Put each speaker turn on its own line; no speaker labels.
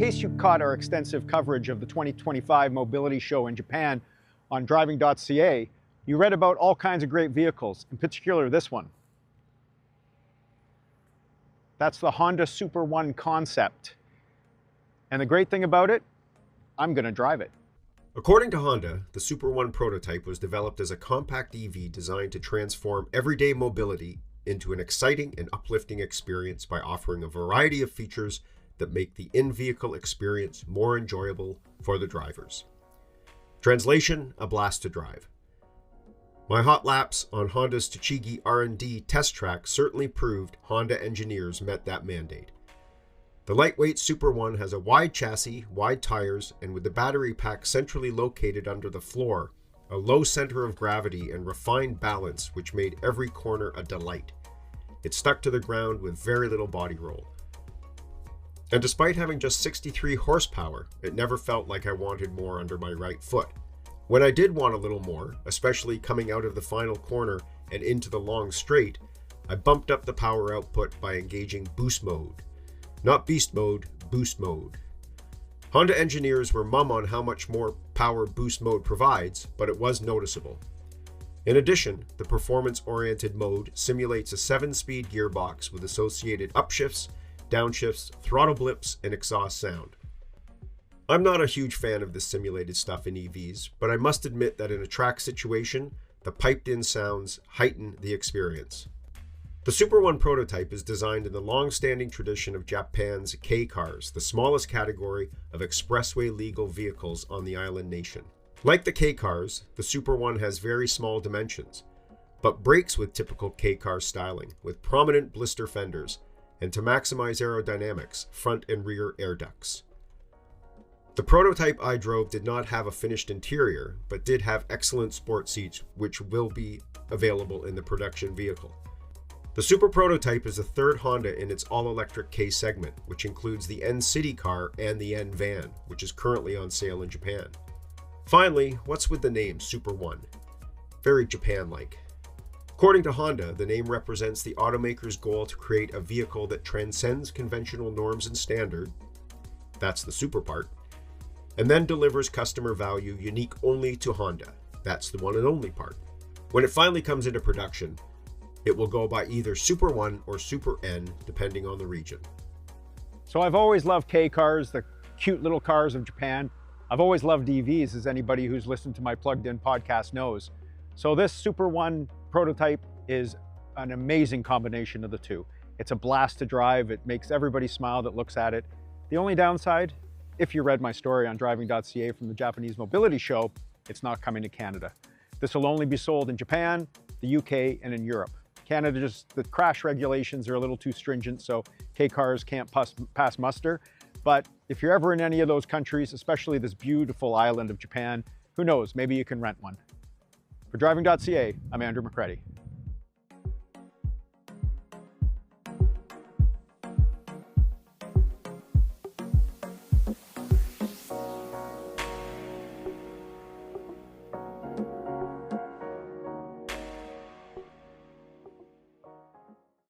case you caught our extensive coverage of the 2025 mobility show in Japan on Driving.ca, you read about all kinds of great vehicles, in particular this one. That's the Honda Super One concept. And the great thing about it, I'm going to drive it.
According to Honda, the Super One prototype was developed as a compact EV designed to transform everyday mobility into an exciting and uplifting experience by offering a variety of features that make the in-vehicle experience more enjoyable for the drivers. Translation: a blast to drive. My hot laps on Honda's Tochigi R&D test track certainly proved Honda engineers met that mandate. The lightweight Super One has a wide chassis, wide tires, and with the battery pack centrally located under the floor, a low center of gravity and refined balance which made every corner a delight. It stuck to the ground with very little body roll. And despite having just 63 horsepower, it never felt like I wanted more under my right foot. When I did want a little more, especially coming out of the final corner and into the long straight, I bumped up the power output by engaging boost mode. Not beast mode, boost mode. Honda engineers were mum on how much more power boost mode provides, but it was noticeable. In addition, the performance-oriented mode simulates a 7-speed gearbox with associated upshifts, downshifts, throttle blips, and exhaust sound. I'm not a huge fan of this simulated stuff in EVs, but I must admit that in a track situation, the piped-in sounds heighten the experience. The Super One prototype is designed in the long-standing tradition of Japan's kei cars, the smallest category of expressway-legal vehicles on the island nation. Like the kei cars, the Super One has very small dimensions, but brakes with typical kei car styling, with prominent blister fenders, and to maximize aerodynamics, front and rear air ducts. The prototype I drove did not have a finished interior, but did have excellent sport seats, which will be available in the production vehicle. The Super prototype is the third Honda in its all-electric K segment, which includes the N City car and the N van, which is currently on sale in Japan. Finally, what's with the name Super One? Very Japan-like. According to Honda, the name represents the automaker's goal to create a vehicle that transcends conventional norms and standard, that's the super part, and then delivers customer value unique only to Honda, that's the one and only part. When it finally comes into production, it will go by either Super One or Super N, depending on the region.
So I've always loved K cars, the cute little cars of Japan. I've always loved EVs, as anybody who's listened to my Plugged In podcast knows. So this Super One prototype is an amazing combination of the two. It's a blast to drive. It makes everybody smile that looks at it. The only downside, if you read my story on Driving.ca from the Japanese Mobility Show, it's not coming to Canada. This will only be sold in Japan, the UK, and in Europe. Canada, just the crash regulations are a little too stringent, so K cars can't pass muster. But if you're ever in any of those countries, especially this beautiful island of Japan, who knows, maybe you can rent one. For Driving.ca, I'm Andrew McCready.